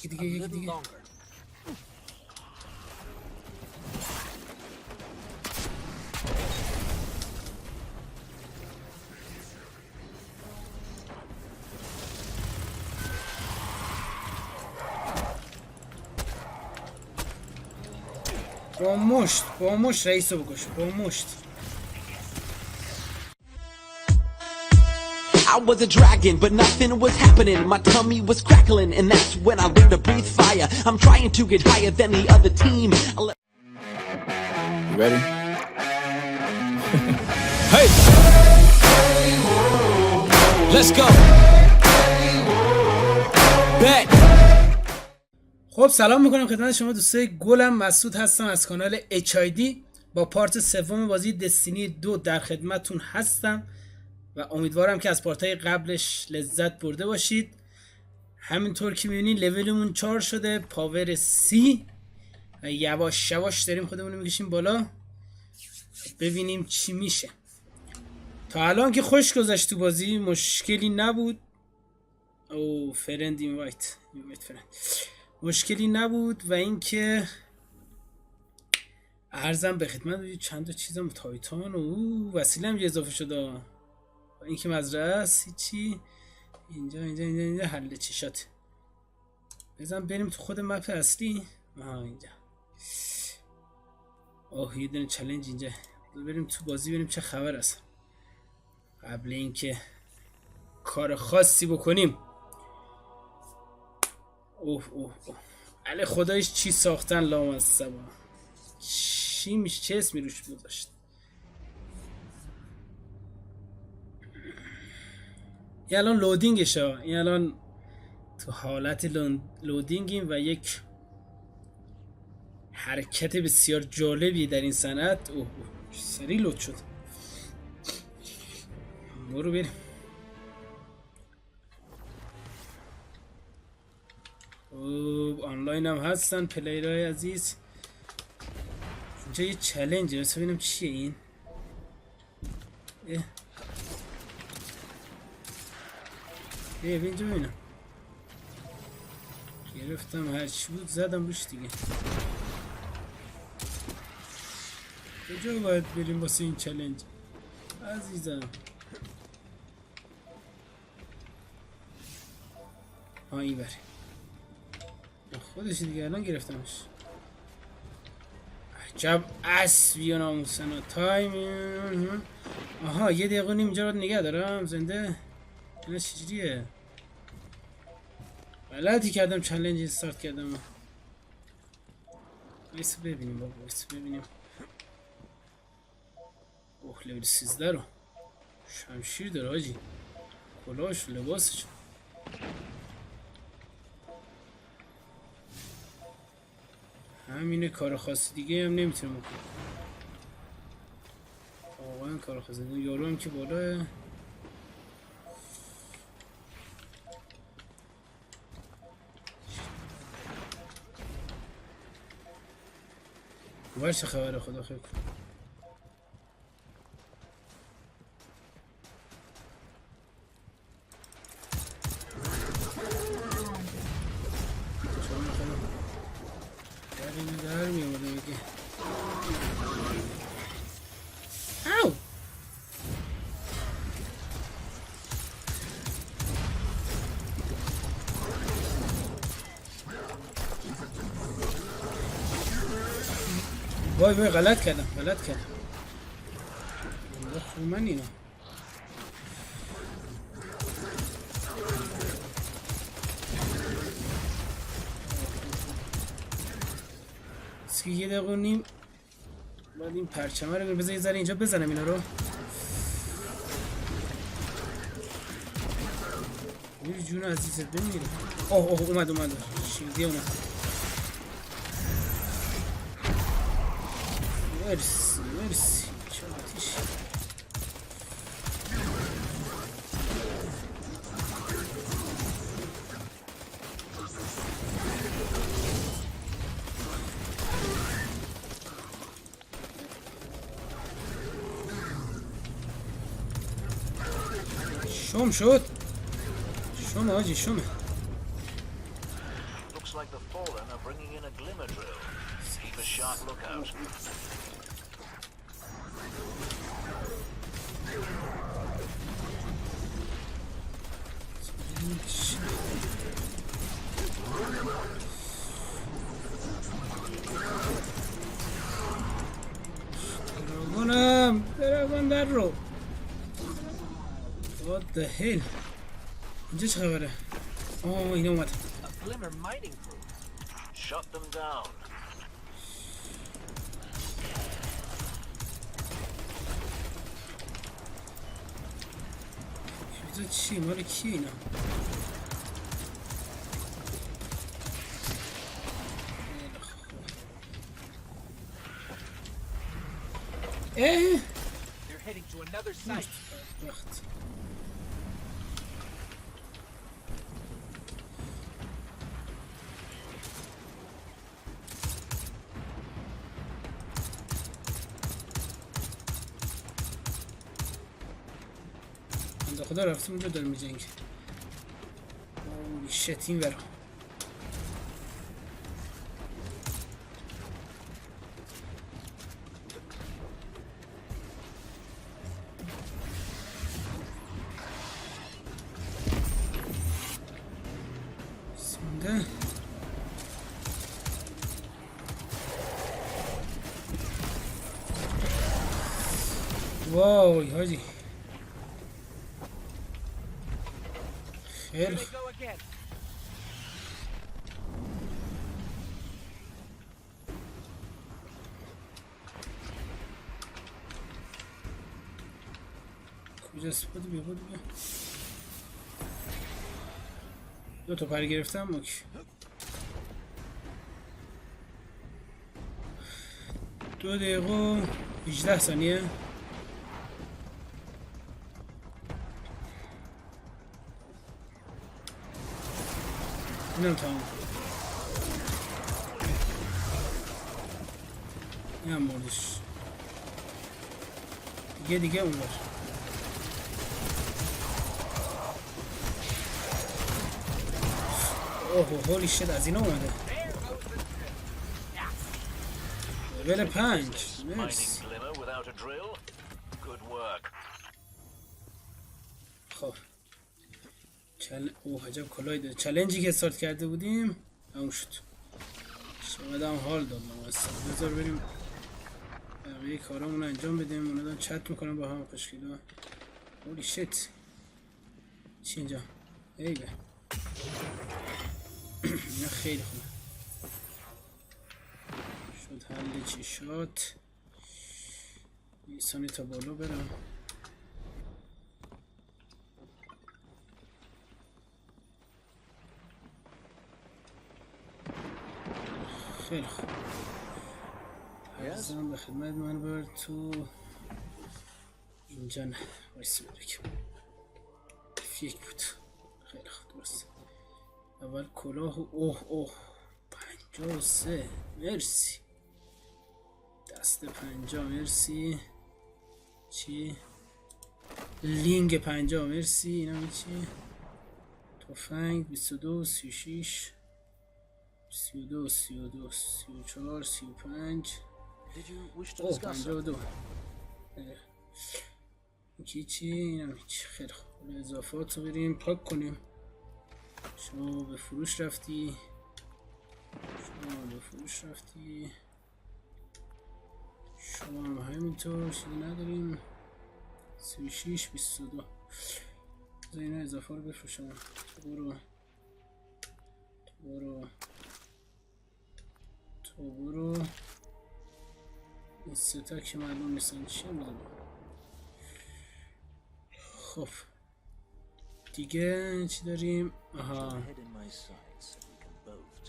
یکی دیگه. با مشت رئیسو بکش. با مشت. I was a dragon, but nothing was happening. My tummy was crackling, and that's when I learned to breathe fire. I'm trying to get higher than the other team. You ready? Hey! Let's go! Back! خب سلام میکنم خدمت شما دوستای گلم. مسعود هستم از کانال HID با پارت سوم بازی دستینی 2 در خدمتون هستم و امیدوارم که از پارتای قبلش لذت برده باشید. همینطور که میبینید لولمون 4 شده، پاور 30 و یواش یواش داریم خودمون رو میکشیم بالا. ببینیم چی میشه. تا الان که خوش گذشت تو بازی، مشکلی نبود. او فرند اینوایت فرند مشکلی نبود و اینکه ارزم به خدمت چند تا چیزم تایتان و وسیله هم اضافه شده. اینکه مزرعه است هیچی. اینجا حل چشات. بزن بریم تو خود مپ اصلی. اینجا یه دونه چالش اینجا. بریم تو بازی ببینیم چه خبر است قبل اینکه کار خاصی بکنیم. اوه علی خدایش چی ساختن لامصبا. چی میشه؟ چه اسمی روش گذاشت؟ این الان لودینگشه. این الان تو حالت لودینگیم و یک حرکت بسیار جالبی در این صنعت. سریع لود شد. برو بریم. آنلاین هم هستن پلیرهای عزیز. اینجا یه چلنجه. بس ببینم چیه این. اینجا ببینم. گرفتم هرچی بود زدم روش دیگه. کجا باید بریم واسه این چلنج عزیزم؟ این بره خودش دیگه. الان گرفتمش. عجب اسبی و ناموسنا. تایم. یه دقیقه نیم اینجا رو نگه دارم زنده. اینا چجوریه؟ غلطی کردم چالنج استارت کردم. وایسا ببینیم بابا. ببینیم. لول 13 رو شمشیر داره حاجی. کلاهش و لباسش. همینه. کار خاصی دیگه هم نمیتونم بکنم. واقعا کار خاصی دیگه. یارو هم که بالاه. چه خبره؟ خدا خیر کن. در میامده میگه. او وای غلط کردم. من اینا یه دقیقه نیم باید این پرچمه رو بذار یه ذره اینجا بزنم اینا رو. میری جون عزیزت بمیره. اومد شیلدی اومد. مرسی چه آتیش. شم شد. شم آجی شمه. bringing in a glimmer drill. Keep a sharp lookout. درگان در رو. What the hell. اینجا چه خبره؟ اینه اومد. A glimmer mining crew. Shut them down. اینجا چی؟ مال کی اینا؟ They're heading to another site. وقت بنده خدا رفتیم اونجا داره میجنگه. اولی شت این ورا. وای حاجی خیلی کجاست؟ بودو بیا بودو بیا. دو تا پر گرفتم. اوکی دو دقیقه و 18 ثانیه. اینم تمام. اینم مردش. دیگه اون بر. اوه هولی شت از اینا اومده. لول 5. مرسی. خب اوه عجب کلایی داره. چالنجی که استارت کرده بودیم تموم شد. شما هم حال دادم اصلا. بذار بریم بقیه کارامون انجام بدیم. اونا دارن چت میکنن با هم. خوشگلا هولی شت. چی اینجا؟ ایوه اینا خیلی خوبه. شد حل چشات. یه ثانیه تا بالا برم. خیلی خوب. عزیزان به خدمت من بر تو اینجا. نه وایسی بکم F1 بود. خیلی خوب درست. اول کلاه و اوه 53. مرسی. دست 50 مرسی. چی؟ لینک 50 مرسی. اینا چی؟ تفنگ 22 36 32 32 34 35 اوه 52. این چی؟ اینم هیچ. خیلی خوب. اضافات رو بریم پاک کنیم. شما به فروش رفتی. شما هم همینطور. چیزی نداریم. 36 22. بذار اینا اضافه رو بفروشم. تو برو این ستا که معلوم نیستن چی بودن. خب دیگه چی داریم؟ آها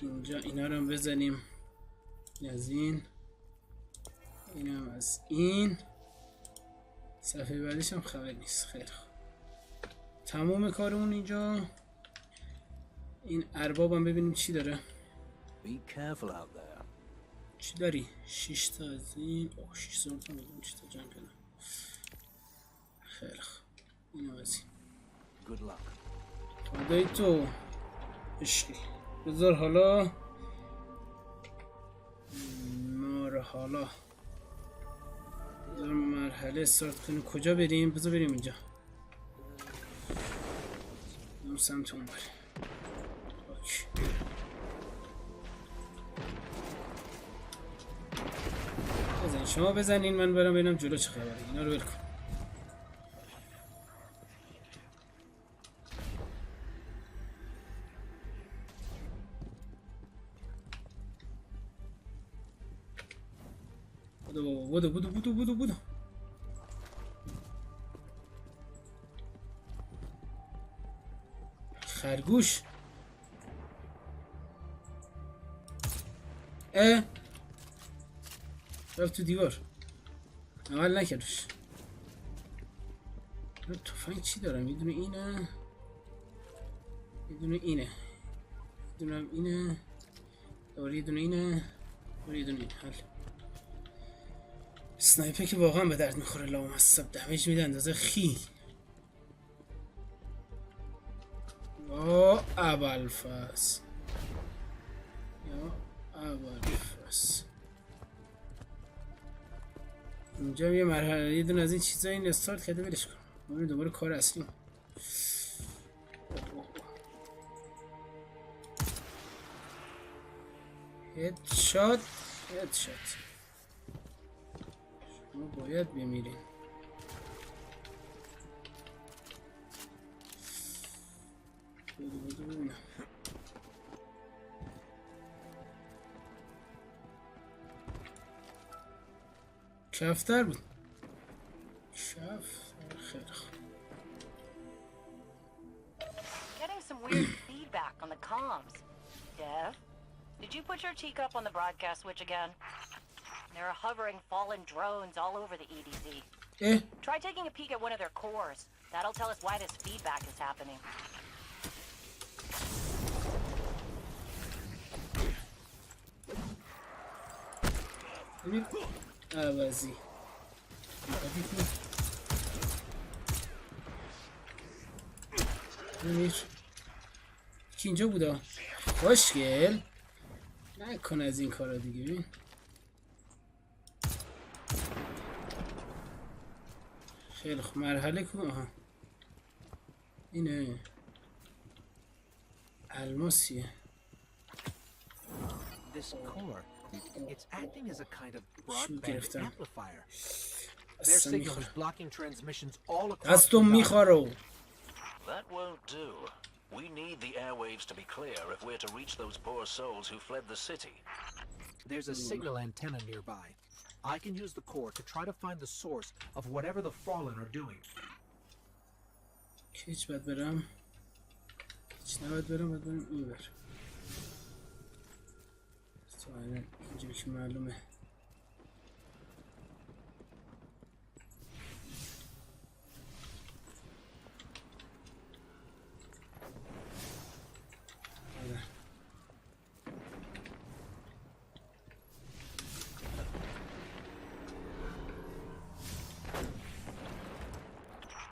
اینجا اینا رو هم بزنیم. از این هم از این. صفحه بعدیش هم خبر نیست. خیلی خوب تمام کارمون اینجا. این ارباب هم ببینیم چی داره. چی داری؟ 6 تا از این. 6 تا میدونم چی تا جمع کنم. خیلی خوب اینو از این. فدای تو عشقی. بذار حالا آره حالا بذار مرحله استارت کنیم. کجا بریم؟ بذار بریم اینجا. اون سمت اون بریم. بزنین شما بزنین من برم ببینم جلو چه خبره. اینا رو ول کن. بودو خرگوش. رفت تو دیوار. عمل نکردش. تفنگ چی دارم؟ یه دونه اینه، یه دونه اینه، یه دونه هم اینه، دوباره یه دونه اینه، دوباره یه دونه اینه. حل. سنایپر که واقعا به درد میخوره. لامصب دمیج میده اندازه خی. یا ابوالفضل، یا ابوالفضل. اینجا یه مرحله یه دونه از این چیزا این استارت کرده. ولش کن. ما دوباره کار اصلی. هدشات هدشات. شما باید بمیرین. کفتر بود. کفتر خیلی خوب. Getting some weird feedback on the comms. Dev, did you put your teacup on the broadcast switch again? There are hovering fallen drones all over the EDZ. Try taking a peek at one of their cores. That'll tell us why this feedback is happening. بازی که اینجا بودا. خوشگل نکن از این کارا دیگه. ببین خیلی خوب. مرحله کو؟ آها اینه الماسیه. This core, it's acting as a kind of broadband amplifier. Their signal is blocking transmissions all across the valley. That won't do. We need the airwaves to be clear if we're to reach those poor souls who fled the city. There's a signal antenna nearby. I can use the core to try to find the source of whatever the fallen are doing. هیچ باید برم. هیچ نباید برم. باید برم این بر. سوالن اینجا که معلومه.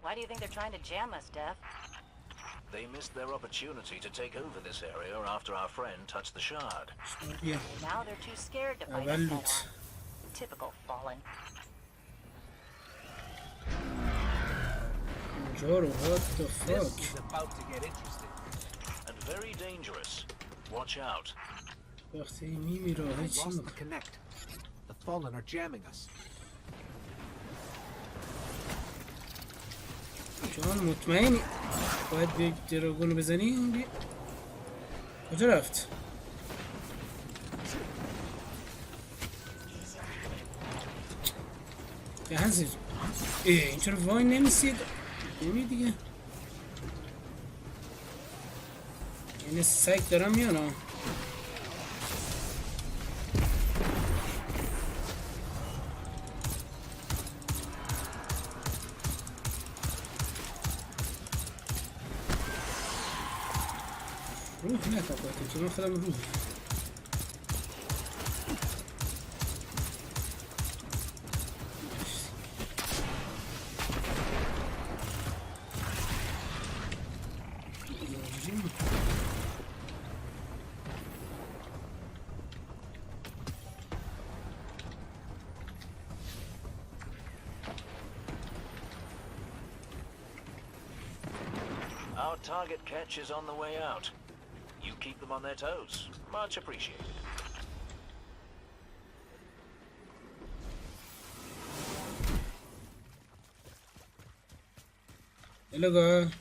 Why do you think they're trying to jam us, Dev? They missed their opportunity to take over this area after our friend touched the shard. Now they're too scared to fight us head on. Typical fallen. What the fuck? This is about to get interesting. And very dangerous. Watch out. وقتی میمیره چی Lost the میکنه؟ connect. The fallen are jamming us. جان مطمئنی باید بیای دراگونو بزنی؟ کجا رفت؟ یه هنزیر این چرا وای نمیسید؟ نمی دیگه این سگ دارم میانم. روح نه کافاته که من خودم روح target catch is on the way out. You keep them on their toes. Much appreciated. Hello girl.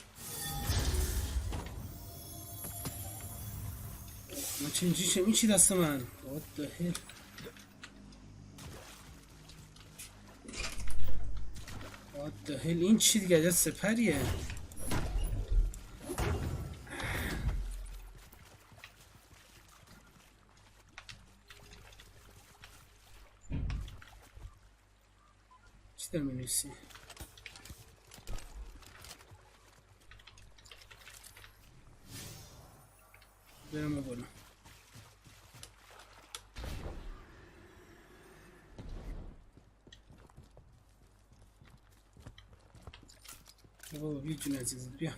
ما چه میچی دست من؟ What the hell؟ What the hell؟ این چی دیگه؟ عجب سپریه. چی داری می‌نویسی؟ برم بالا. بابا بیا جون عزیز بیا.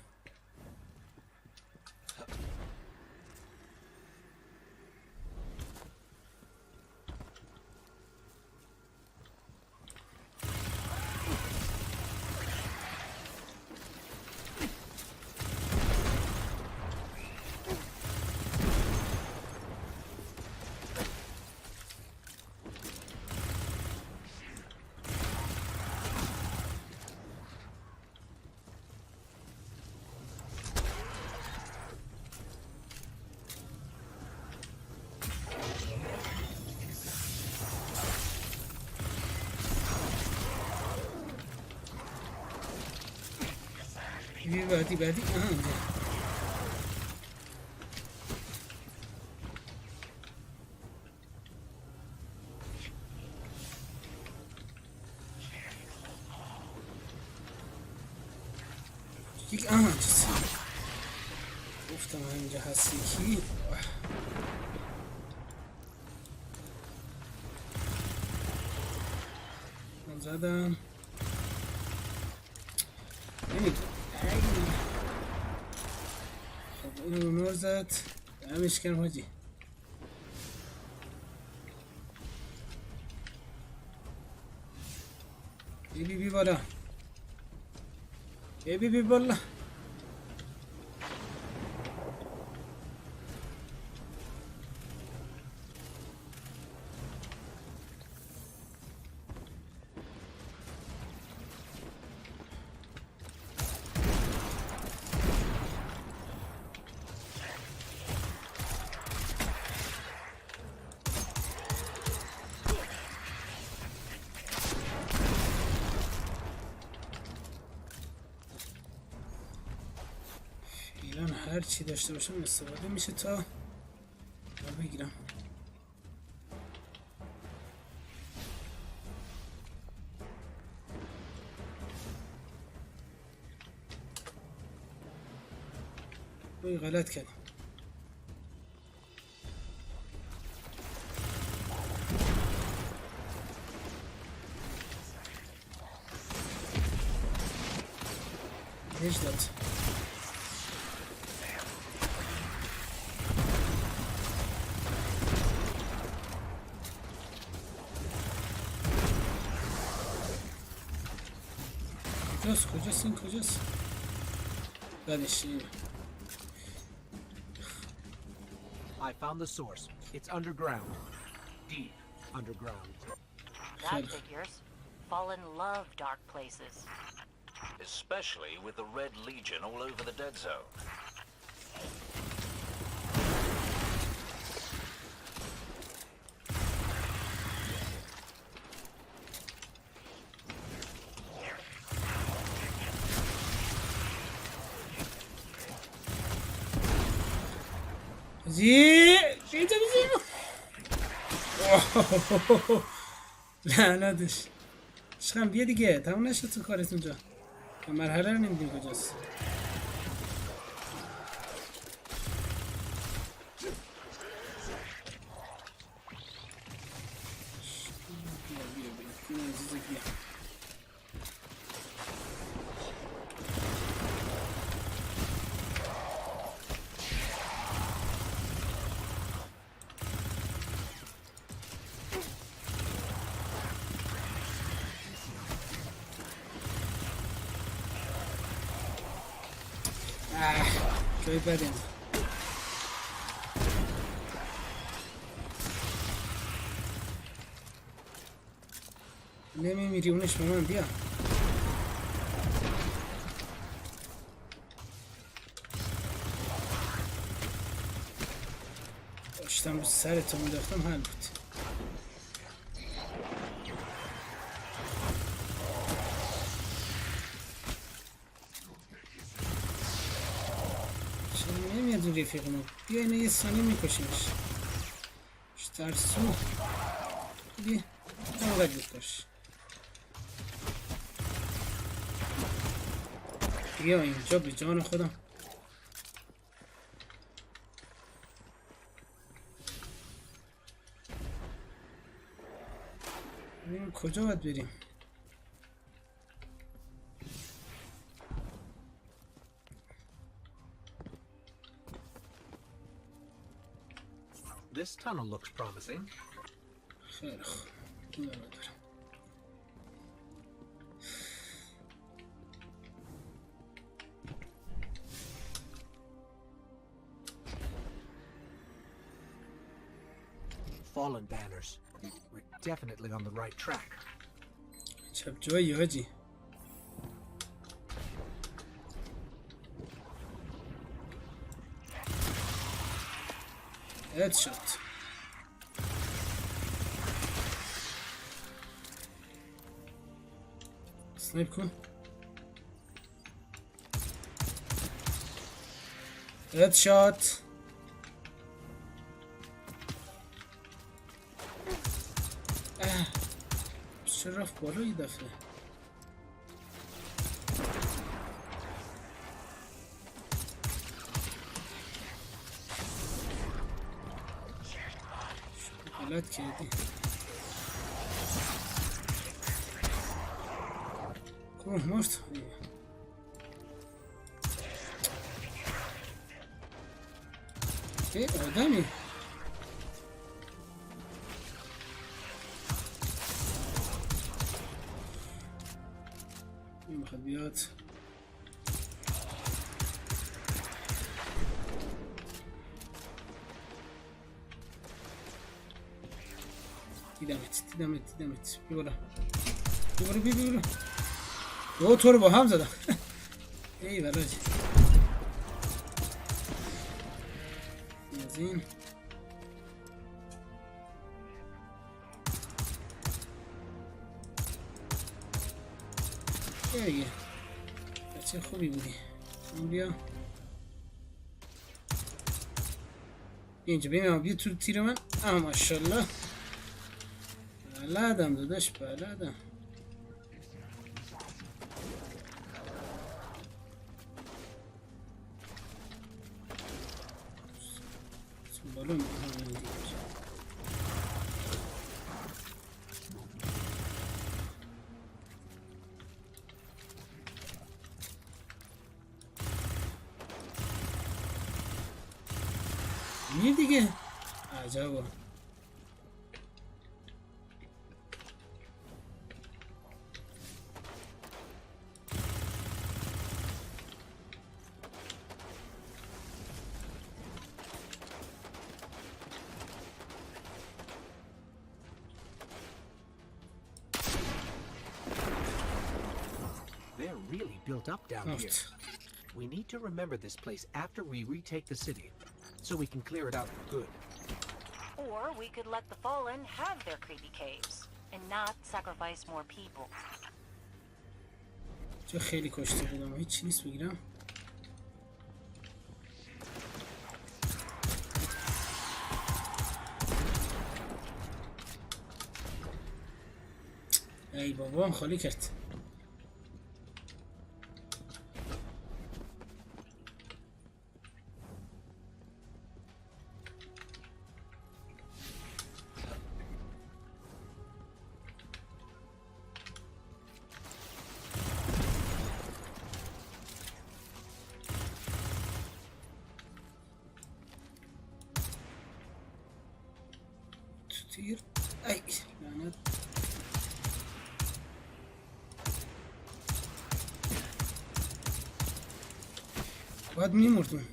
بعدی یک چیزی گفتم اینجا هست یکی من زدم نمیدونم خب اینو رو نور زد همش کنم حاجی بی بالا بی بالا هر چی داشته باشم استفاده میشه تا بگیرم وای غلط کردم هیچ داد کجاست بعدش I found the source. It's underground. Deep underground. That figures. Fallen love dark places. Especially with the Red Legion all over the dead zone. لعنتش شخم بیا دیگه تموم نشد تو کارت اونجا مرحله رو نمیدیم کجاست بیا جای بدیم. نمیمیری اونش به من بیا. داشتم سرتو میداختم حل بود. چرا نمیاد اون رفیق ما؟ بیا اینه یه ثانیه میکشیمش. ترسو بیا همونقدر بود باش. بیا اینجا به جان خودم. ببینیم کجا باید بریم. This tunnel looks promising. خیلی خوب. این رو دارم. Fallen banners. We're definitely on the right track. چپ جایی حاجی. هدشات. سنایپ کن. هدشات. چرا رفت بالا یه دفعه؟ غلط کردی. کوه مرد. ای آدمی میخواد بیاد. دیدمت بیا بالا بیا دو تو رو با هم زدم. ای وراجی از این دیگه بچه خوبی بودی. بیا اینجا ببینم بیا تو تیر من. ماشاءالله بلدم داداش بلدم. بالون میر دیگه عجبا. They're really built up down here. We need to remember this place after we retake the city, so we can clear it out for good. Or we could let the fallen have their creepy caves and not sacrifice more people. چه خیلی کشته بودم هیچ نیست بگیرم. ای بابا هم خالی کرد. تیر ای لعنت. باید میمردون.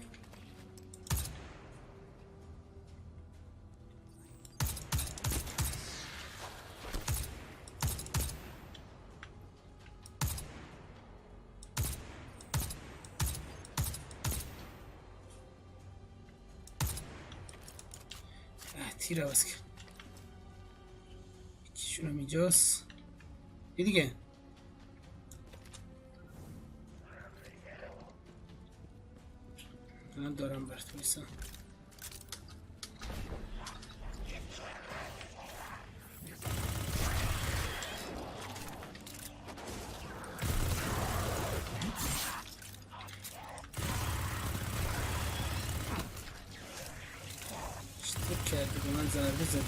تیر عوض کرد. یکیشون هم اینجاست. یه دیگه من دارم برات میسم. اشتباه کردی به من ضربه زدی.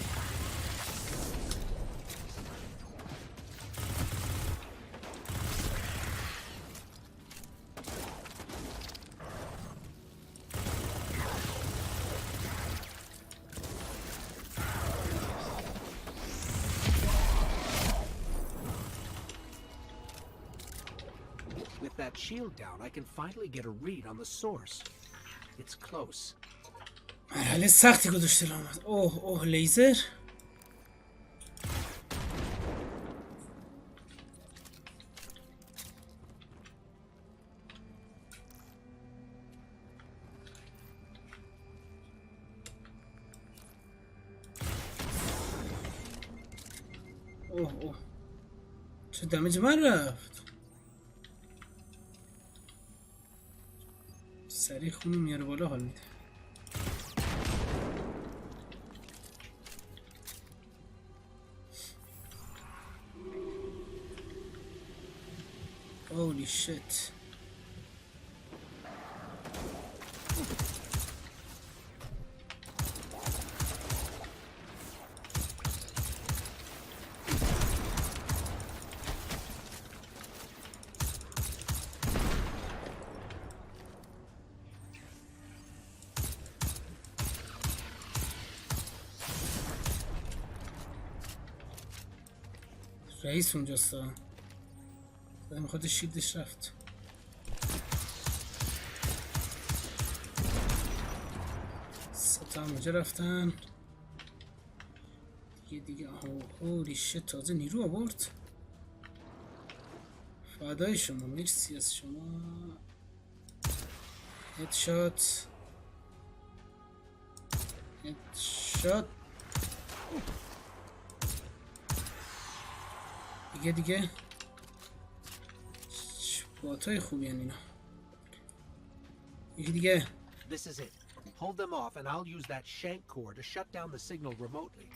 With that shield down, I can finally get a read on the source. It's close. مرحله سختی گذاشته آمد. اوه لیزر. اوه چه دمیج من رفت. سریع خونو میاره بالا حال میده. Holy shit. رئیس اونجاست. میخواد شیلدش رفت. ستا هم اونجا رفتن. دیگه هولی شت تازه نیرو آورد. فدای شما، مرسی از شما. هدشات دیگه باتای خوبی هن اینا. یکی دیگه. This is it. Hold them off and I'll use that shank core to shut down the signal remotely.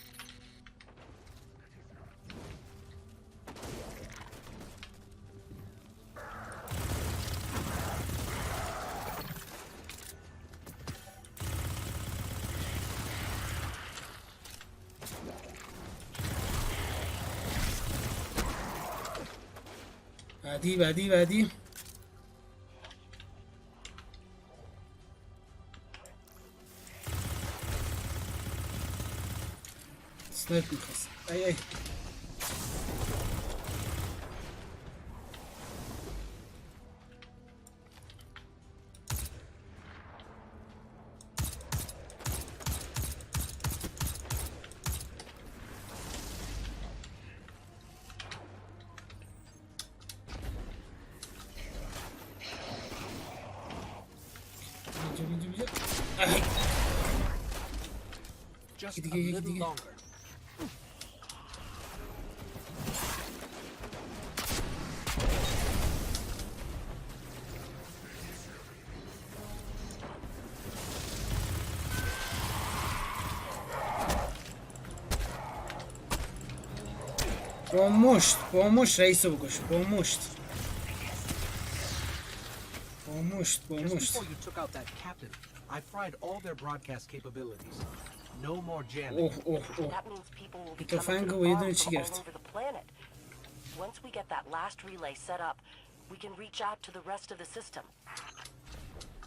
بعدی سنایپ میخواست. ای Just a little longer. با مشت رئیسو بکش. با مشت. Just before you took out that captain, I fried all their broadcast capabilities. No more jamming. That means people will be coming to the farm from all over the planet. Once we get that last relay set up, we can reach out to the rest of the system.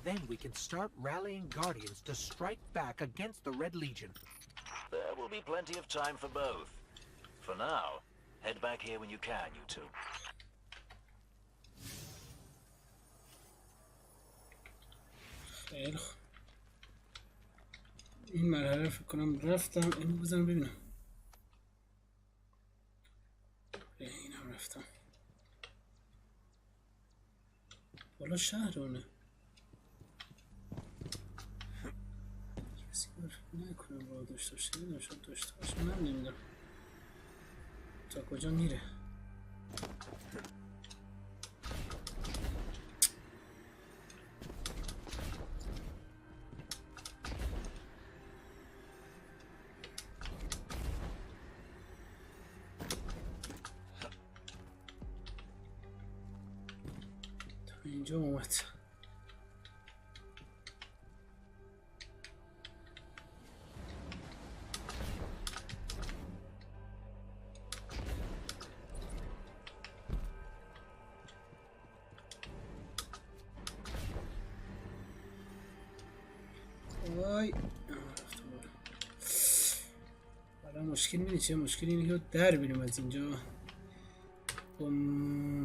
Then we can start rallying Guardians to strike back against the Red Legion. There will be plenty of time for both. For now, head back here when you can, you two. خیلی خوب. این مرحله فکر کنم رفتم. اینو بزنم ببینم. اینم رفتم. بالا شهر اونه. کسی نکنم راه داشته باشه. نمیدونم شاید داشته باشه. من نمیدونم تا کجا میره. اینجا اومد. وای حالا مشکل می‌بینی چیه؟ مشکل اینه که در بریم از اینجا.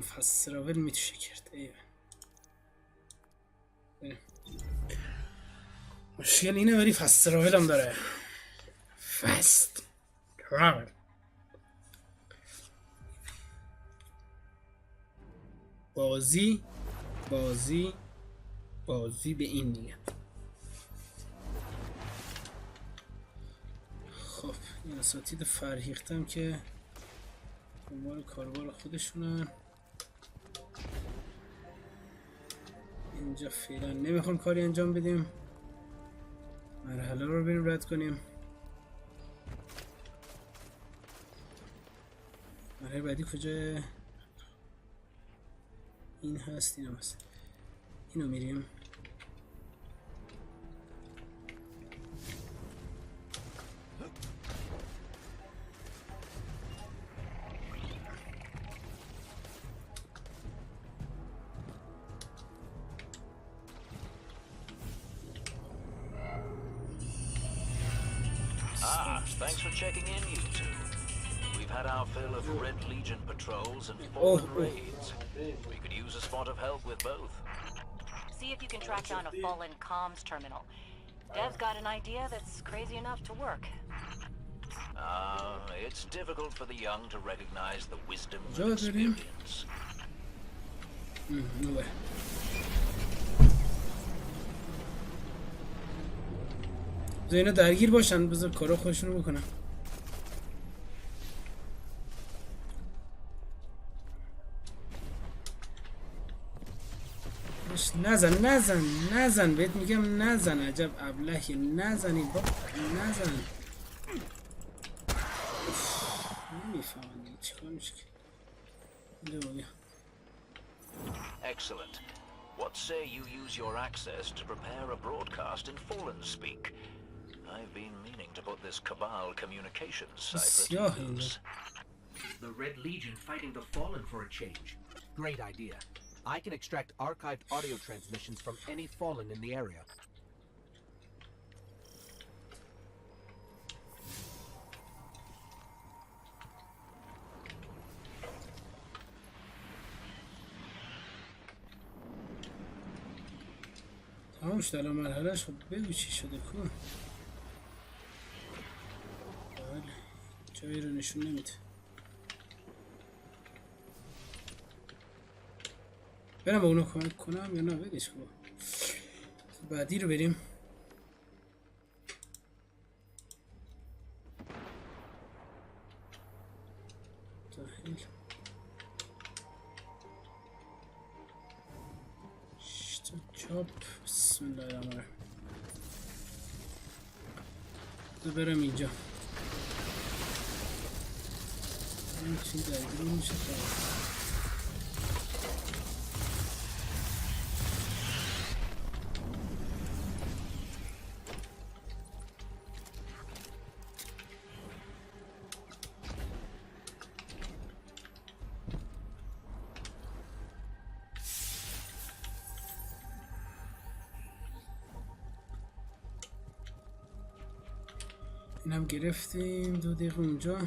فستراول میتوشه کرد. مشکل اینه ولی فست تراول هم داره. فست تراول. بازی به این دیگه. خب این اساتید فرهیختم که دنبال کاربار خودشونن. اینجا فعلا نمیخوام کاری انجام بدیم. مرحله رو بریم رد کنیم. مرحله بعدی کجا؟ این هست، این هم هست. اینو میریم. Thanks for checking in, you two. We've had our fill of Red Legion patrols and fallen raids. We could use a spot of help with both. See if you can track down a fallen comms terminal. Dev's got an idea that's crazy enough to work. It's difficult for the young to recognize the wisdom of experience. اینا درگیر باشن، بذار کارا خودشونو بکنن. نزن بهت میگم نزن. عجب ابلهی. نزنید بابا، نزن. نمیفهمم چیکار میشه. Excellent. What say you use your access to prepare a broadcast in Fallen speak? I've been meaning to put this Cabal communications cipher to use. The Red Legion fighting the Fallen for a change. Great idea. I can extract archived audio transmissions from any Fallen in the area. تمام شد الان مرحلهش. بگو چی شده کو. بله جایی رو نشون نمیده. برم با اونو کمک کنم یا نه؟ بدیش کن. بعدی رو بریم. داخل چاپ. بسم الله الرحمن الرحیم. برم اینجا. این چی درگیر میشه؟ اینم گرفتیم. 2 دقیقه اونجا.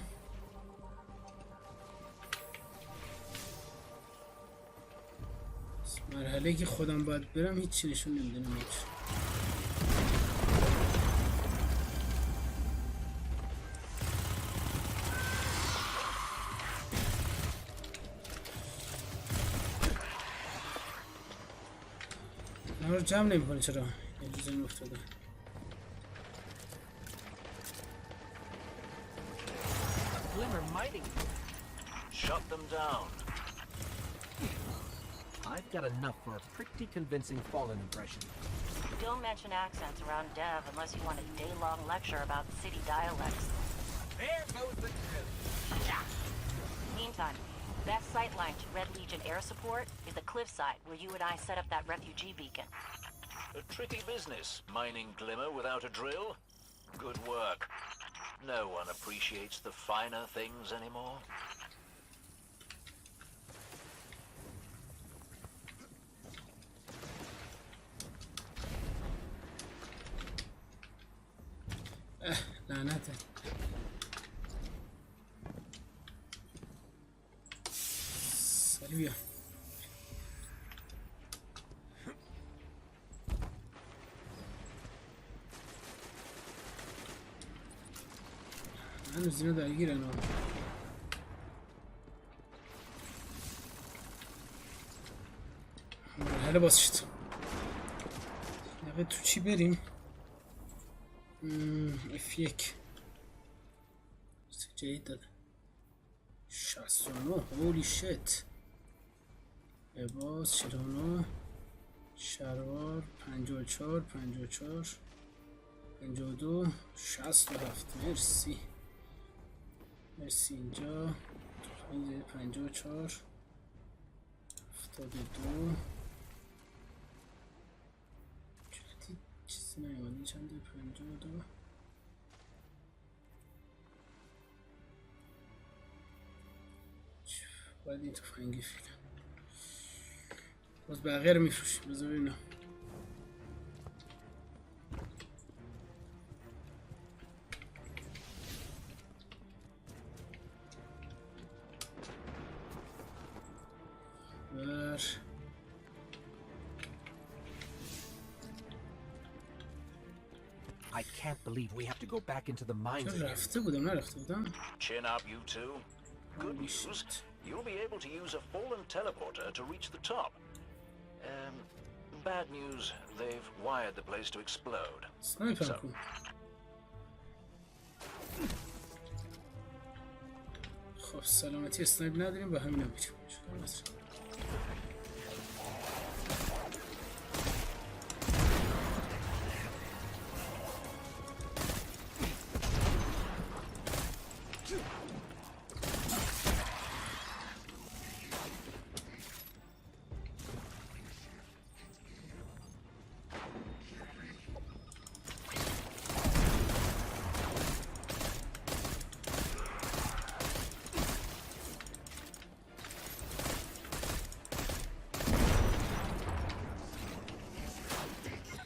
مرحله که خودم باید برم هیچی نشون نمیدونم. اینا رو جمع نمی‌کنه چرا؟ اجازه می‌افتاده. Shut them down. I've got enough for a pretty convincing fallen impression. Don't mention accents around Dev unless you want a day-long lecture about city dialects. There goes the crew. Meantime, best sightline to Red Legion air support is the cliffside where you and I set up that refugee beacon. A tricky business, mining glimmer without a drill. Good work. No one appreciates the finer things anymore. لعنته. سری بیا. هنوز اینا درگیرن ها. مرحله باز شد. نقید تو چی بریم؟ F1 جدید داده 69 هولی شت لباس 49 شلوار 54 54 52 67 مرسی مرسی اینجا 54 72 چیزی نیومده چنده 52 باید این تفنگی فیلم باز بقیه رو میفروشیم بذار ببینم I can't believe we have to go back into the mines again. رفته بودم نرفته بودم Chin up, you two. Good news. You'll be able to use a fallen teleporter to reach the top. Bad news, they've wired the place to explode. سنایپر So, کن خب سلامتی اسنایپ نداریم با همین هم بریم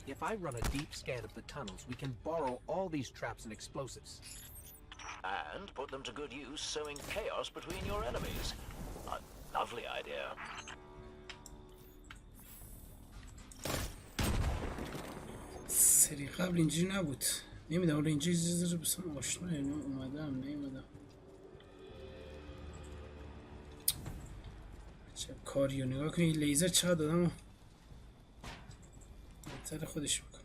If I run a deep scan of the tunnels, we can borrow all these traps and explosives. and put them to good use sowing chaos between your enemies. A lovely idea. سری قبل اینجوری نبود نمیدونم حالا اینجوری چیزی بسام آشنا یعنی اومدم نیومدم چه کاری رو نگاه کنی لیزر چقدر دادم و بهتر خودش میکنه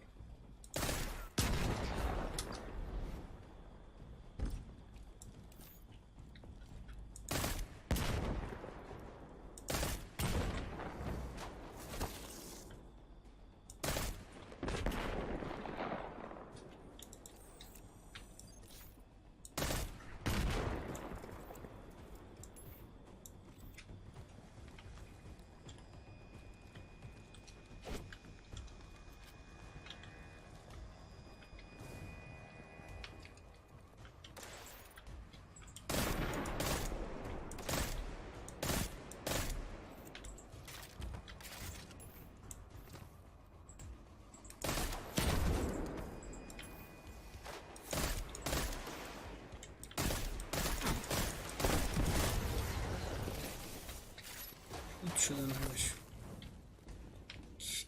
شدن همشون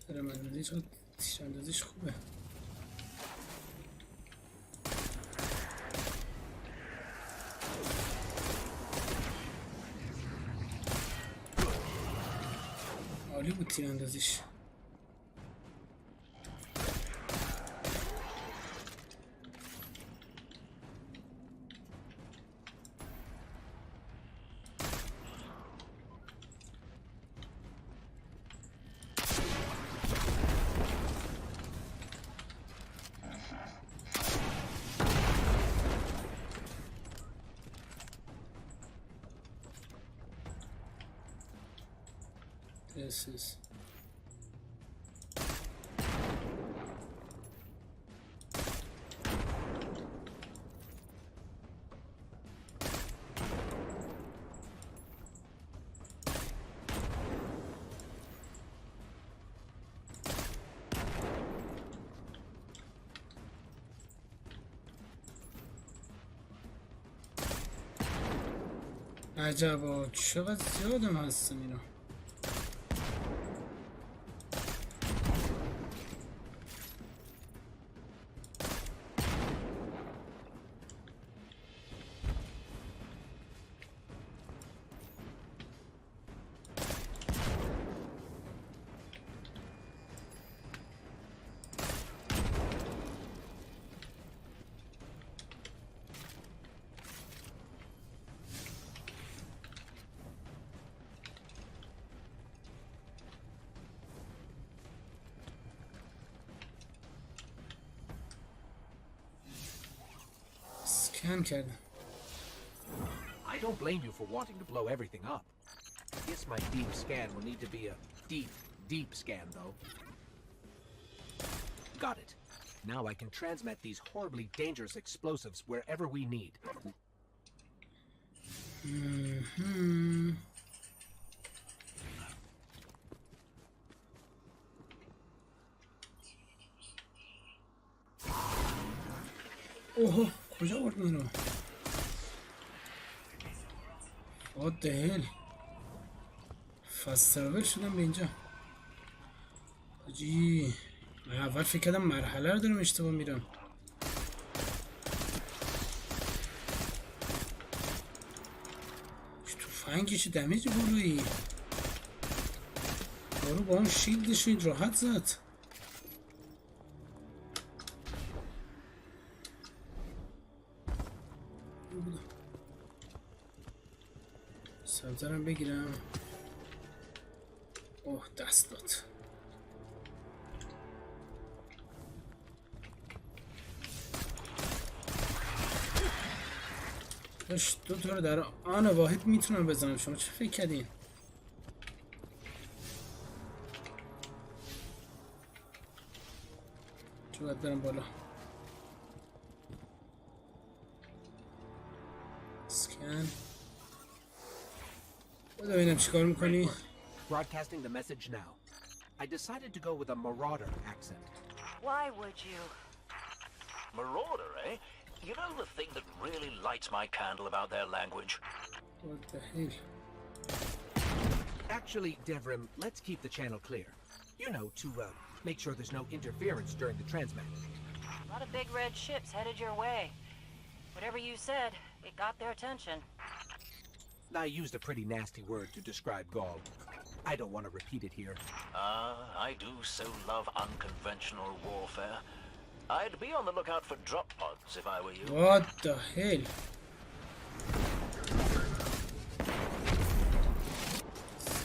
دارم اندازی چون تیر اندازیش خوبه عالی بود تیر اندازیش This is عجبا چقدر زیادم هستن اینا. اسکن کردم. I don't blame you for wanting to blow everything up. Guess my deep scan will need to be a deep scan, though. Got it. Now I can transmit these horribly dangerous explosives wherever we need. اوه کجا برد منو؟ What the hell؟ فست ترابل شدم به اینجا. حاجی من اول فکر کردم مرحله رو دارم اشتباه میرم. چه تفنگی چه دمیج بلویی. یارو با اون شیلدش این راحت زد. سبزرم بگیرم. اوه دست داد. داشت دو تا رو در آن واحد میتونم بزنم. شما چه فکر کردین؟ چه باید برم بالا؟ اسکن ببینم چیکار میکنی؟ Broadcasting the message now. I decided to go with a marauder accent. Why would you? Marauder, eh? You know the thing that really lights my candle about their language? What the hell? Actually, Devrim, let's keep the channel clear. You know, to make sure there's no interference during the transmit. A lot of big red ships headed your way. Whatever you said, it got their attention. I used a pretty nasty word to describe Gaul. I don't want to repeat it here. I do so love unconventional warfare. I'd be on the lookout for drop pods if I were you. What the hell?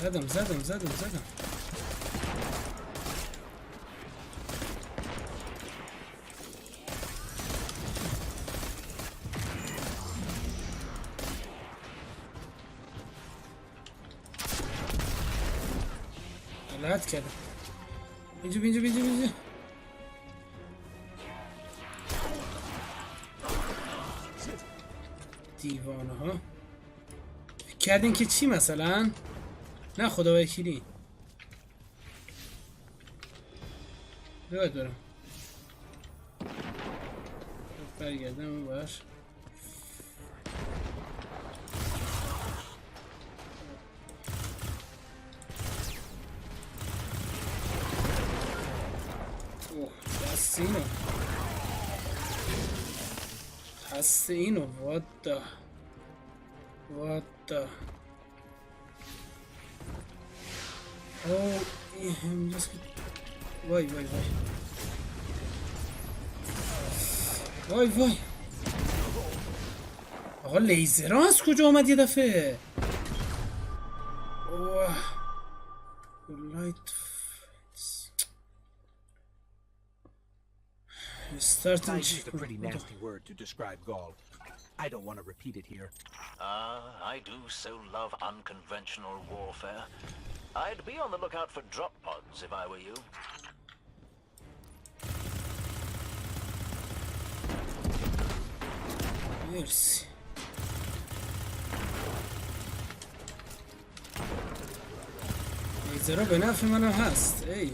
زدم. غلط کردم. اینجا. دیوانه ها. فکر کردین که چی مثلا؟ نه خدا وکیلی. باید برم. برگردم اون باش. اوه دست اینو what the اوه اینجاست که وای آقا لیزرها از کجا آمد یه دفعه؟ اوه لایت I used a pretty nasty word to describe Gaul. I don't want to repeat it here. I do so love unconventional warfare. I'd be on the lookout for drop pods if I were you. مرسی. ایزرا به نفع منم هست. ای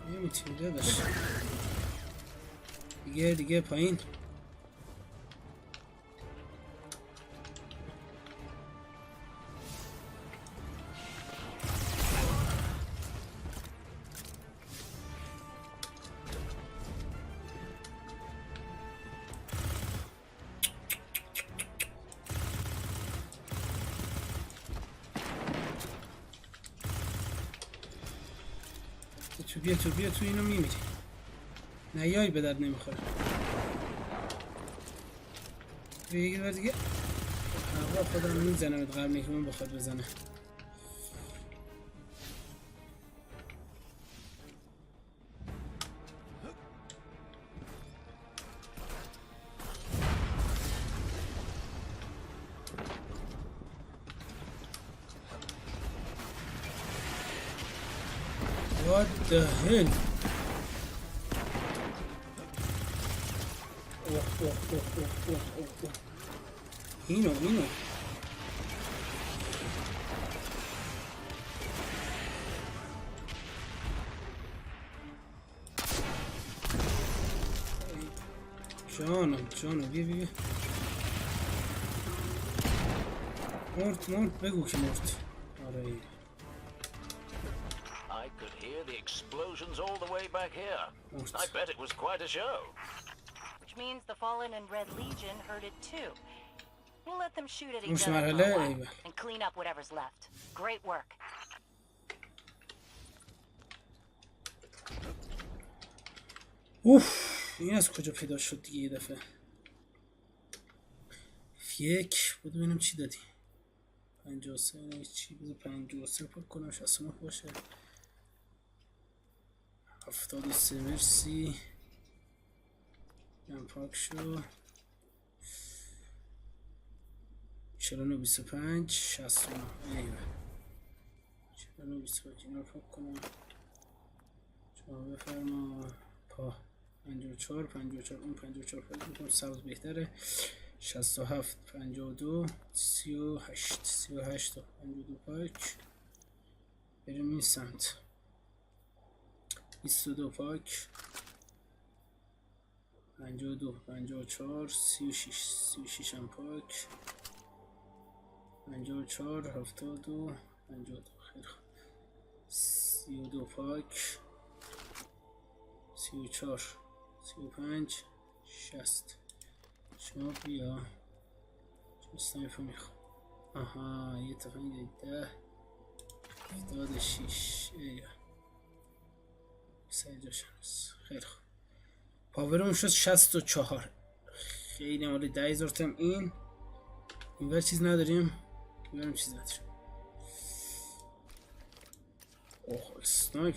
نمیتونی داشت. دیگه پایین. بیا تو اینو میمیری. نیای به درد نمیخوره. یکی بار دیگه هوا خودم میزنم قبل که من بخواد بزنه. What the hell? اینو جانو بیا مرد بگو که مرد. آره I could hear the explosions all the way back here. I bet it was quite a show. Which means the Fallen and Red Legion heard it too. We'll let them shoot at each other for a while and clean up whatever's left. Great work. این از کجا پیدا شد دیگه یه دفعه. یک بود ببینم چی دادی. 53 چی بذار 53 پاک کنم 69 باشه. 73 مرسی. این پاک شو. 49 25 69 ایوه. 49 25 اینا پاک کنم. شما بفرما پا 54 اون 54 پاک میکنم سبز بهتره. 67 52 38 و 52 پاک. بریم این سمت. 22 پاک 52 54 36 هم پاک 54 72 52 خیلی خوب 32 پاک 34 35 60 شما بیا چون سنایپر میخوام. آها یه تفنگ 10 76 ایه سعی جاشن هست. خیلی خوب پاورمون شد 64. خیلی مالی 10,000 تم. این ور چیز نداریم. بریم چیز نداریم. اوه سنایپ.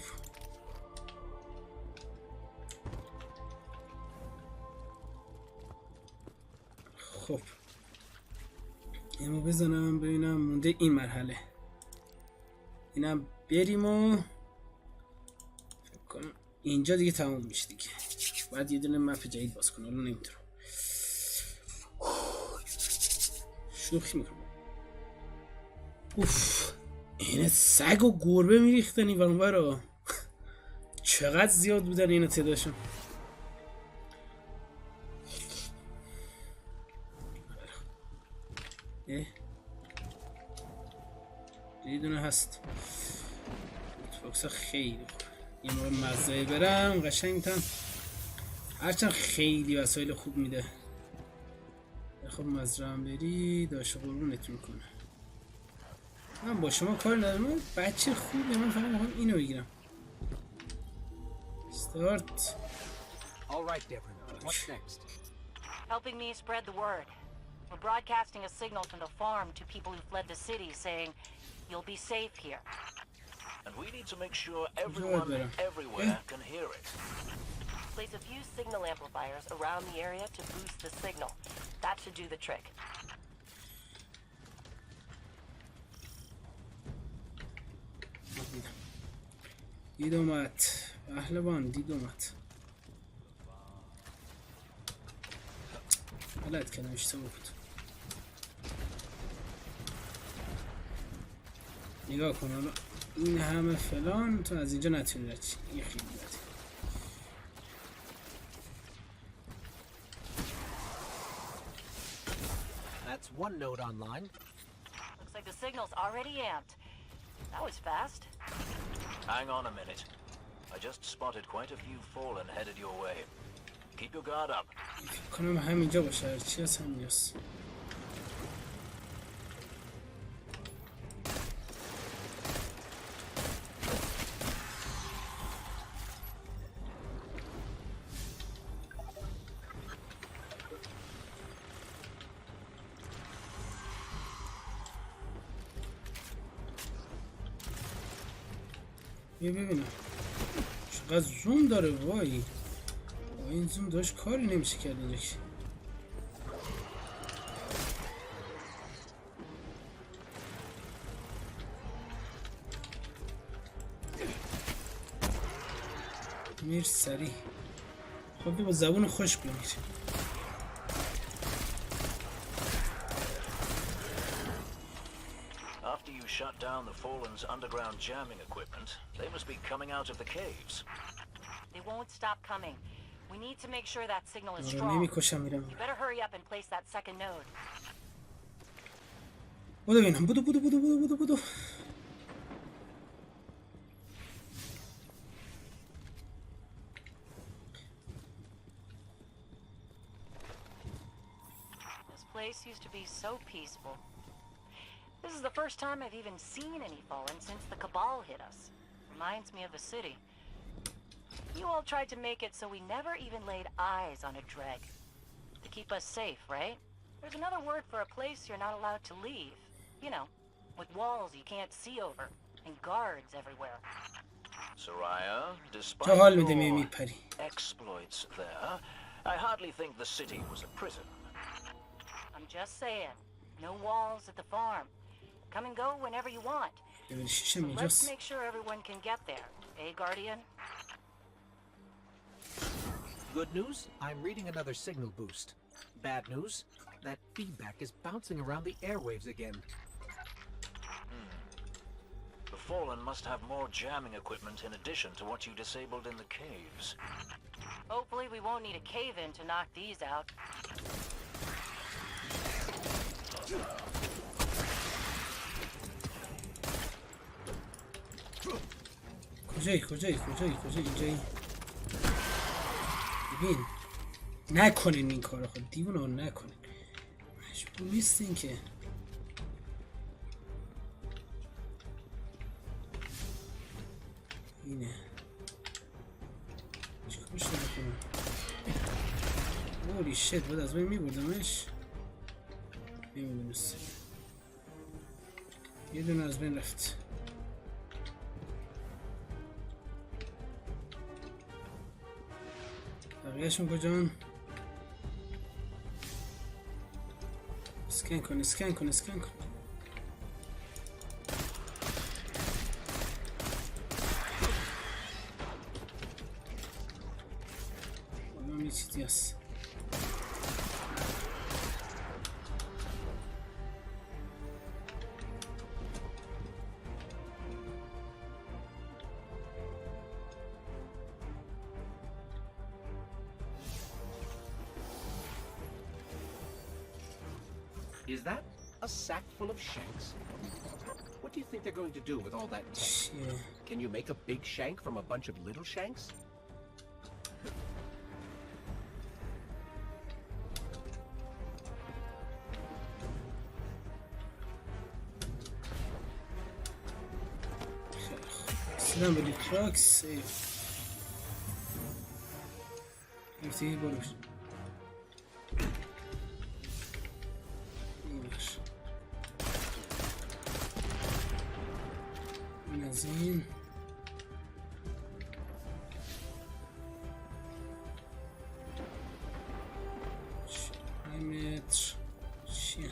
خب اینو بزنم ببینم مونده این مرحله. اینم بریم و فکر کنم اینجا دیگه تموم میشه دیگه. باید یه دونه مپ جدید باز کنم. الان نمیتونم. شوخی میکنم. اوف این سگ و گربه میریختن این ور رو. چقدر زیاد بودن اینا تعدادشون. یه دونه هست. فوکس خیلی خوب. یه موقع مزایی برم قشنگ میتونم هرچند خیلی وسایل خوب میده. خب مزرعه بری داشت قربونت میکنه. من با شما کار ندارم. من بچه خوبه. من فقط میخوام اینو بگیرم. استارت. What's next? Helping me spread the word. We're broadcasting a signal from the farm to people who fled the city saying, you'll be safe here. And we need to make sure everyone everywhere can hear it. Place a few signal amplifiers around the area to boost the signal. That should do the trick. دید اومد پهلوان، دید اومد. غلط کردم، اشتباه بود. نگاه کن حالا این همه فلان تو از اینجا نتونی رچی. یه خیلی بده. That's one node online. Looks like the signal's already amped. That was fast. Hang on a minute. I just spotted quite a few fallen headed your way. Keep your guard up. کنم همینجا باشه، هرچی از همینجاست. یه ببینم چقدر زوم داره. وای با این زوم داشت کاری نمیشه کرد اینجا که. میر سریع خب با زبون خوش بمیر. After you shut down the Fallen's underground jamming equipment, they must be coming out of the caves. They won't stop coming. We need to make sure that signal is strong. You better hurry up and place that second node. بودو بینم، بودو بودو بودو بودو بودو بودو. This place used to be so peaceful. This is the first time I've even seen any Fallen since the Cabal hit us. Reminds me of the city. You all tried to make it so we never even laid eyes on a dreg. To keep us safe, right? There's another word for a place you're not allowed to leave. You know, with walls you can't see over, and guards everywhere. Soraya, despite your exploits there, I hardly think the city was a prison. I'm just saying, no walls at the farm. Come and go whenever you want. So let's make sure everyone can get there. Eh, Guardian? Good news, I'm reading another signal boost. Bad news, that feedback is bouncing around the airwaves again. The Fallen must have more jamming equipment in addition to what you disabled in the caves. Hopefully we won't need a cave-in to knock these out. کجایی اینجایی؟ ببین نکنین این کارو، خود دیوونه ها نکنین، مجبور نیستین که. اینه چیکار شده کنم؟ اولی شت باید از من میبردمش. نمیدونست یه دونه از بین رفت. بقیهشون کجان؟ اسکن کن. بالا یه چیزی هست. Is that a sack full of shanks? What do you think they're going to do with all that tech? Can you make a big shank from a bunch of little shanks? سلام بدی تراکس گرفتی بروش. این از این متر چیه؟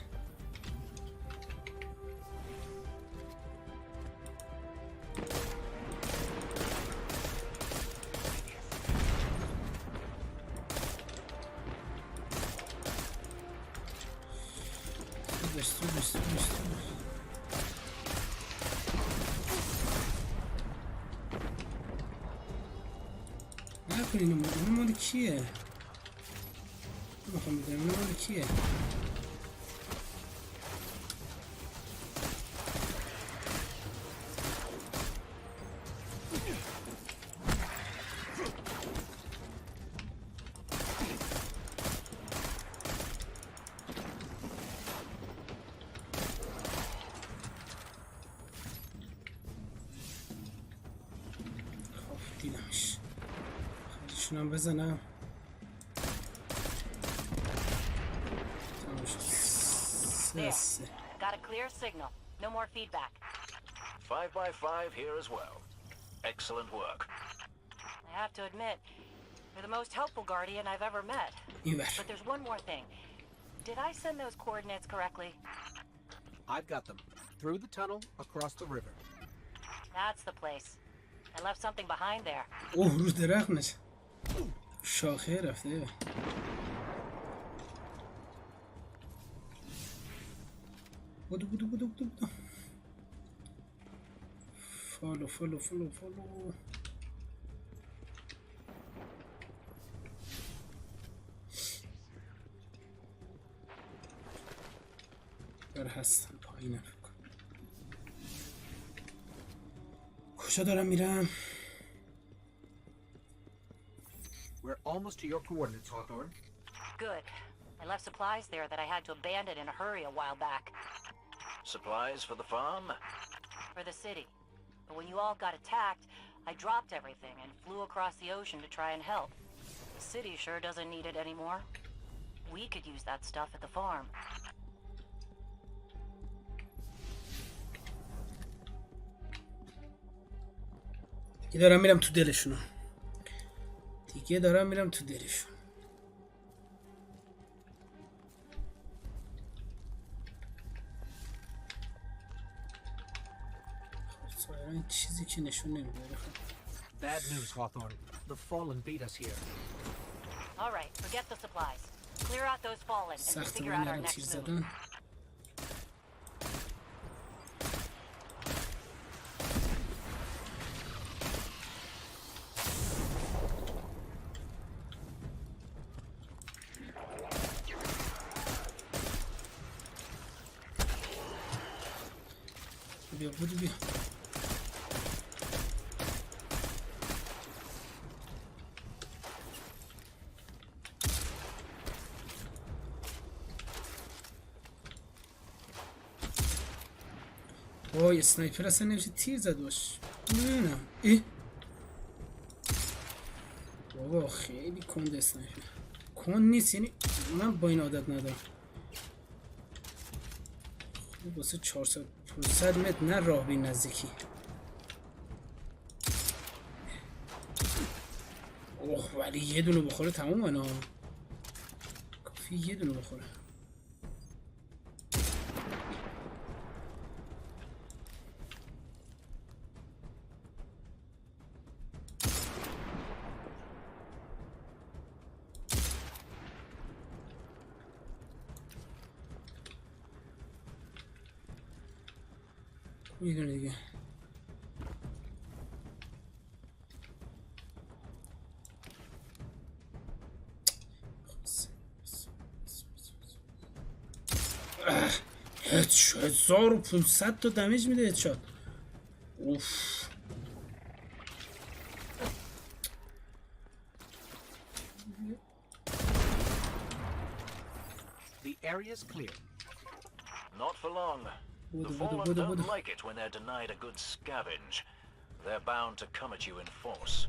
نکنی اینو مال کیه؟ میخوام بدونم اینو مال کیه؟ دیدمش خیلیشونم بزنم There. Got a clear signal. No more feedback. 5 by 5 here as well. Excellent work. I have to admit, you're the most helpful guardian I've ever met. But there's one more thing. Did I send those coordinates correctly? I've got them. Through the tunnel, across the river. That's the place. I left something behind there. اوه رو درخت نشه شاخه رفته بودو فالو بر هستم پایینه کجا دارم میرم We're almost to your coordinates, Hawthorne. Good. I left supplies there that I had to abandon in a hurry a while back. Supplies for the farm? For the city. But when you all got attacked, I dropped everything and flew across the ocean to try and help. The city sure doesn't need it anymore. We could use that stuff at the farm. دیگه دارم میرم تو دلشون این چیزی که نشون نمیده Bad news, Hawthorne. The fallen beat us here. All right, forget the supplies. Clear out those fallen and we'll figure out our next move. بیا وای اسنایپر اصلا نمیشه تیر زد باش نمیدونم بابا خیلی کند اسنایپر کند نیست یعنی من با این عادت ندارم خب واسه 400-500 متر نه راه بین نزدیکی اوه ولی یه دونه بخوره تموم انا کافی یه دونه بخوره یه دونه دیگه هدشات 1500 تا دمیج میده هدشات اوف The area's clear. Not for long. The fallen don't like it when they're denied a good scavenge. They're bound to come at you in force.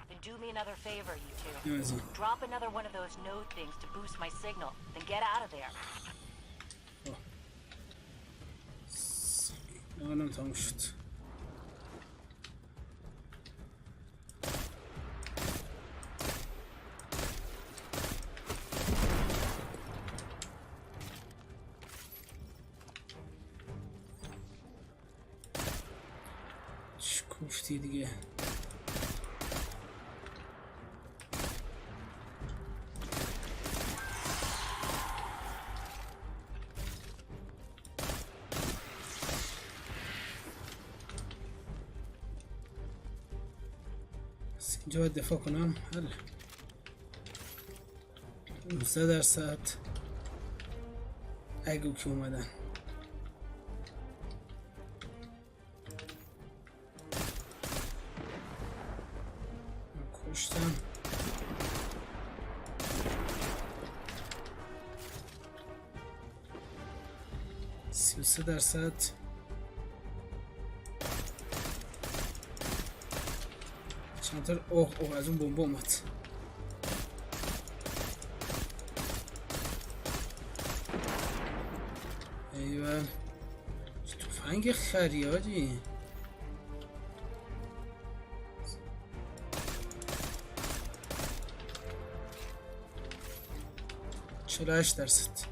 Then do me another favor, you two. Drop another one of those node things to boost my signal. Then get out of there. الان تموم شد کوفتی دیگه. اینجا باید دفاع کنم. حل 19% اگه که اومدن کشتم. %33. چندتر اوه از اون بمب اومد. ایول چه تفنگ خریادی. 48%.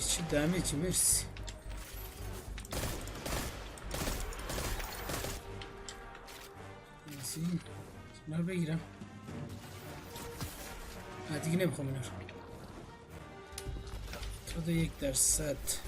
چه دمیجی. مرسی. اینا رو بگیرم. دیگه نمیخوام اینا رو. تا 1%.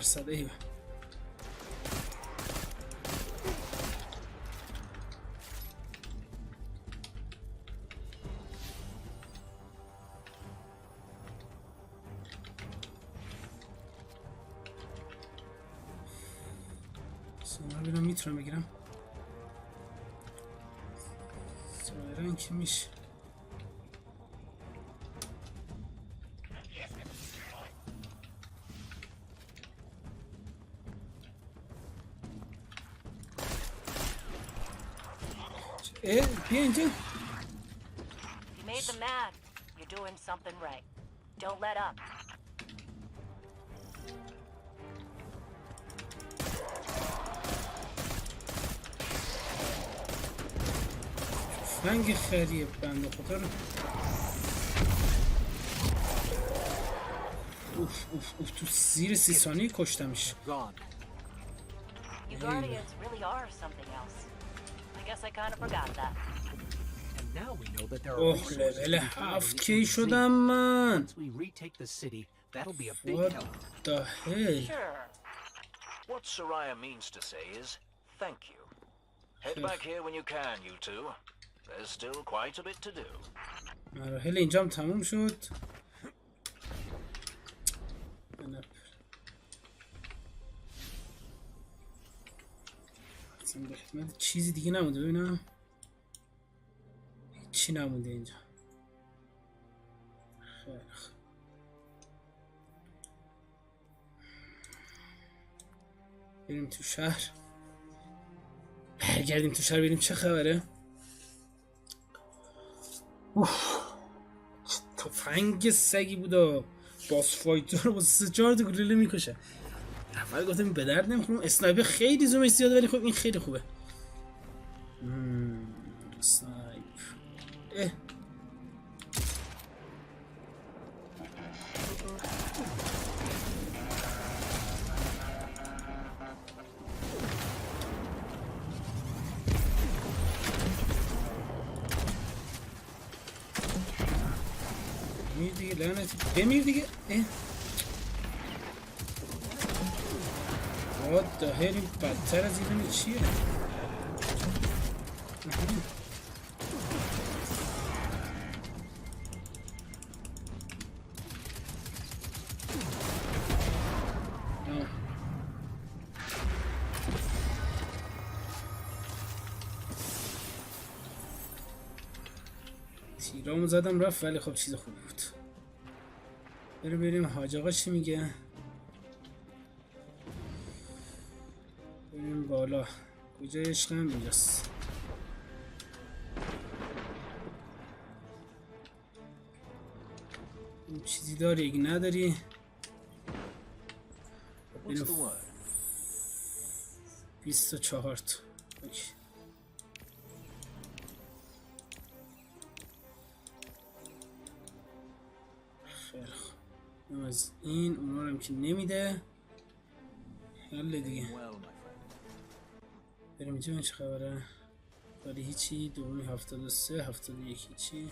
%100. ایوه سوال ببینم میتونم بگیرم. ظاهرا که میشه. بیا اینجا. You made them mad. You're doing something right. Don't let up. فنگ خریه بنده خدا رو. اوف تو زیر 30 ثانیه کشتمش. You Guardians really are something else. I guess I kind of forgot that. And now we know that there are اوه لول 7K شدم من. Once we retake the city, that'll be a big What help. the hell? Sure. What Soraya means to say is thank you. Head back here when you can, you two. There's still quite a bit to do. مراحل اینجام تموم شد. چیزی دیگه نمونده. ببینم چی نمونده اینجا. خیلی خوب. بریم تو شهر. برگردیم تو شهر بریم چه خبره. تفنگ سگی بودا. باس فایتر رو با 3-4 تا گلوله میکشه. اول گفتم به درد نمیخوره. اسنایپر خیلی زومش زیاده ولی خب این خیلی خوبه. اسنایپ بمیر دیگه لعنتی. بمیر دیگه. What the hell این بدتر از این چیه؟ رامو زدم رفت، ولی خب چیز خوبی بود. بریم حاج آقا چی میگه. بریم بالا. کجا عشقم؟ اینجاست. این چیزی داری اگه نداری بریم 24 تا. اوکی. خیلی خوب. این از این اونا رو هم که نمیده. حل دیگه. بریم اینجا من چه خبره. ولی هیچی. دومی 73 71 هیچی.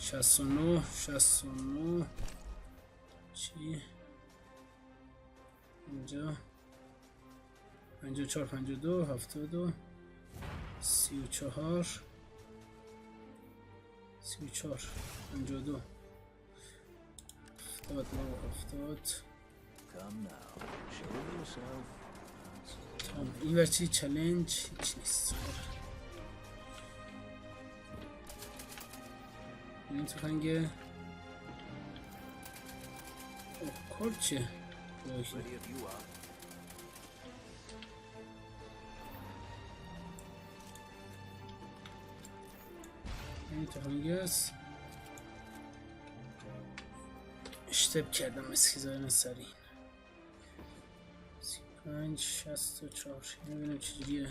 69 چی اینجا 54 52 72 34 52 70 این ورچی چالنج هیچ نیست. این تو خنگه کارت چیه؟ این تو خنگه هست. اشتب کردم مسکی زاین سرین 35 64 نمیدونم چجوریه.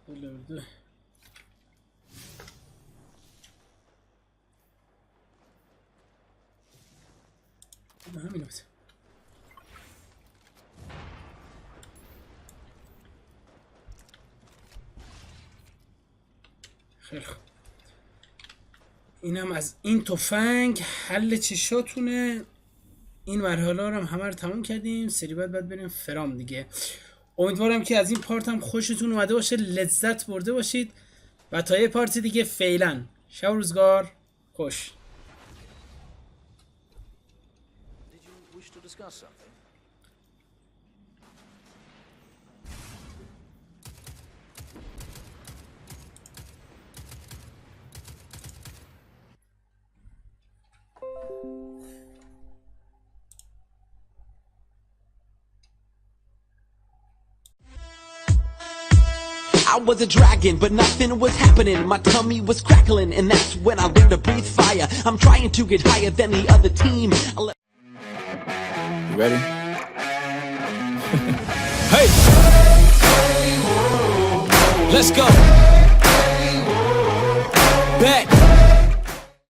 بلرده همین بود. خیلی خوب. اینم از این تفنگ. حل چشاتونه. این مرحله رو هم همه رو تموم کردیم. سری بعد بریم فرام دیگه. امیدوارم که از این پارت هم خوشتون اومده باشه، لذت برده باشید و تا یه پارت دیگه فعلا شب روزگار خوش. I was a dragon, but nothing was happening. My tummy was crackling, and that's when I learned to breathe fire. I'm trying to get higher than the other team. You ready? Hey! Let's go! Back!